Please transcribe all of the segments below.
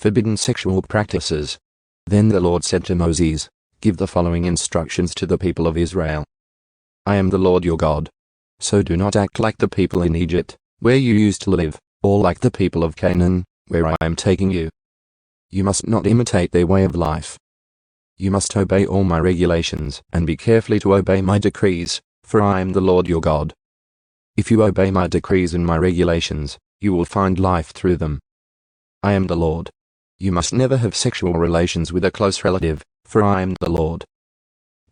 forbidden sexual practices. Then the Lord said to Moses, "Give the following instructions to the people of Israel. I am the Lord your God. So do not act like the people in Egypt, where you used to live, or like the people of Canaan, where I am taking you. You must not imitate their way of life. You must obey all my regulations and be careful to obey my decrees, for I am the Lord your God. If you obey my decrees and my regulations, you will find life through them. I am the Lord. You must never have sexual relations with a close relative, for I am the Lord.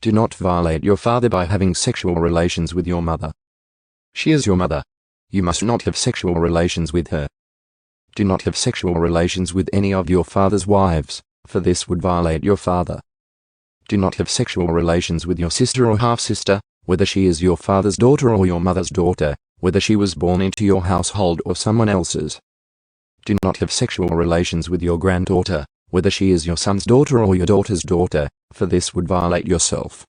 Do not violate your father by having sexual relations with your mother. She is your mother. You must not have sexual relations with her. Do not have sexual relations with any of your father's wives, for this would violate your father. Do not have sexual relations with your sister or half-sister, whether she is your father's daughter or your mother's daughter, whether she was born into your household or someone else's. Do not have sexual relations with your granddaughter, whether she is your son's daughter or your daughter's daughter, for this would violate yourself.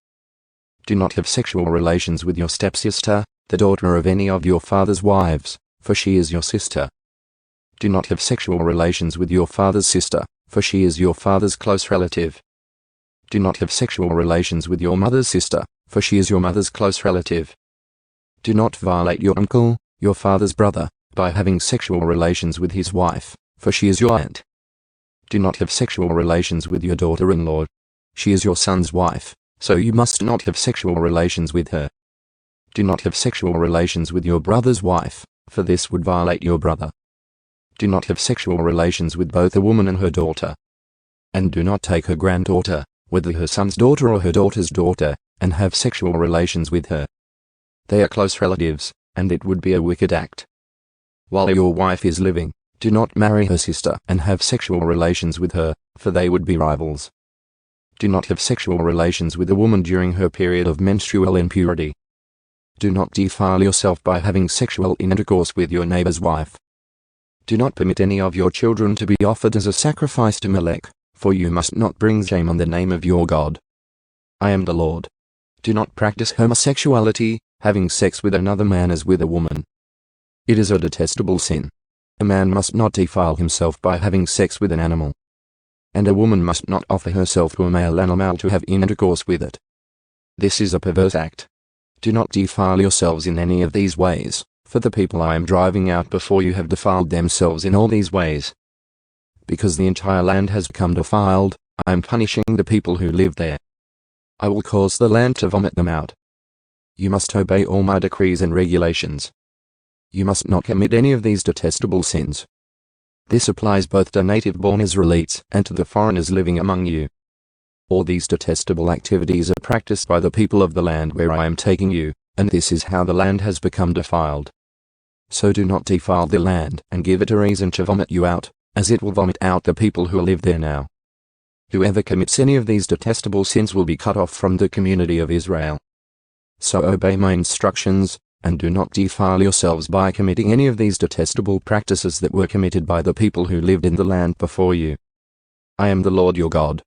Do not have sexual relations with your stepsister, the daughter of any of your father's wives, for she is your sister. Do not have sexual relations with your father's sister, for she is your father's close relative. Do not have sexual relations with your mother's sister, for she is your mother's close relative. Do not violate your uncle, your father's brother, by having sexual relations with his wife, for she is your aunt. Do not have sexual relations with your daughter-in-law. She is your son's wife, so you must not have sexual relations with her. Do not have sexual relations with your brother's wife, for this would violate your brother. Do not have sexual relations with both a woman and her daughter. And do not take her granddaughter, whether her son's daughter or her daughter's daughter, and have sexual relations with her. They are close relatives, and it would be a wicked act. While your wife is living, do not marry her sister and have sexual relations with her, for they would be rivals. Do not have sexual relations with a woman during her period of menstrual impurity. Do not defile yourself by having sexual intercourse with your neighbor's wife. Do not permit any of your children to be offered as a sacrifice to Molech, for you must not bring shame on the name of your God. I am the Lord. Do not practice homosexuality, having sex with another man as with a woman. It is a detestable sin. A man must not defile himself by having sex with an animal. And a woman must not offer herself to a male animal to have intercourse with it. This is a perverse act. Do not defile yourselves in any of these ways, for the people I am driving out before you have defiled themselves in all these ways. Because the entire land has become defiled, I am punishing the people who live there. I will cause the land to vomit them out. You must obey all my decrees and regulations. You must not commit any of these detestable sins. This applies both to native-born Israelites and to the foreigners living among you. All these detestable activities are practiced by the people of the land where I am taking you, and this is how the land has become defiled. So do not defile the land and give it a reason to vomit you out, as it will vomit out the people who live there now. Whoever commits any of these detestable sins will be cut off from the community of Israel. So obey my instructions, and do not defile yourselves by committing any of these detestable practices that were committed by the people who lived in the land before you. I am the Lord your God.